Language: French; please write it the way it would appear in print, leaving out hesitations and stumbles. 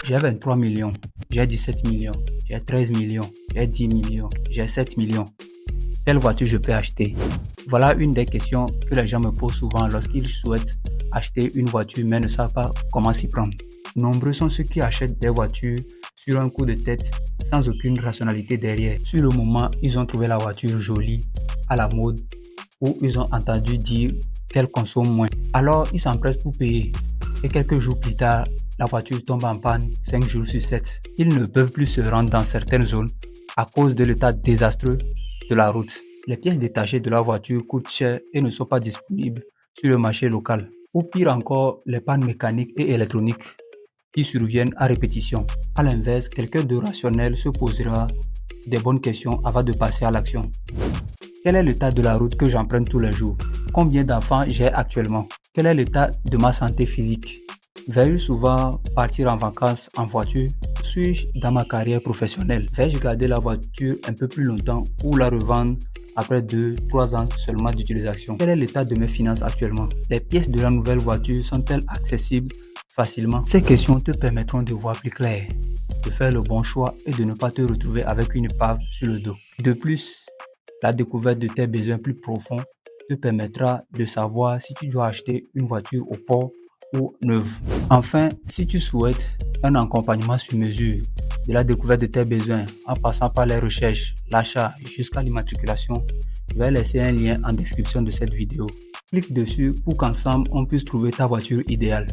J'ai 23 millions, j'ai 17 millions, j'ai 13 millions, j'ai 10 millions, j'ai 7 millions. Quelle voiture je peux acheter? Voilà une des questions que les gens me posent souvent lorsqu'ils souhaitent acheter une voiture mais ne savent pas comment s'y prendre. Nombreux sont ceux qui achètent des voitures sur un coup de tête sans aucune rationalité derrière. Sur le moment, ils ont trouvé la voiture jolie, à la mode, ou ils ont entendu dire qu'elle consomme moins. Alors, ils s'empressent pour payer. Et quelques jours plus tard, la voiture tombe en panne 5 jours sur 7. Ils ne peuvent plus se rendre dans certaines zones à cause de l'état désastreux de la route. Les pièces détachées de la voiture coûtent cher et ne sont pas disponibles sur le marché local. Ou pire encore, les pannes mécaniques et électroniques qui surviennent à répétition. À l'inverse, quelqu'un de rationnel se posera des bonnes questions avant de passer à l'action. Quel est l'état de la route que j'emprunte tous les jours? Combien d'enfants j'ai actuellement? Quel est l'état de ma santé physique? Vais-je souvent partir en vacances en voiture? Suis-je dans ma carrière professionnelle? Vais-je garder la voiture un peu plus longtemps ou la revendre après 2-3 ans seulement d'utilisation? Quel est l'état de mes finances actuellement? Les pièces de la nouvelle voiture sont-elles accessibles facilement? Ces questions te permettront de voir plus clair, de faire le bon choix et de ne pas te retrouver avec une épave sur le dos. De plus, la découverte de tes besoins plus profonds te permettra de savoir si tu dois acheter une voiture au port ou neuve. Enfin, si tu souhaites un accompagnement sur mesure de la découverte de tes besoins en passant par les recherches, l'achat jusqu'à l'immatriculation, je vais laisser un lien en description de cette vidéo. Clique dessus pour qu'ensemble on puisse trouver ta voiture idéale.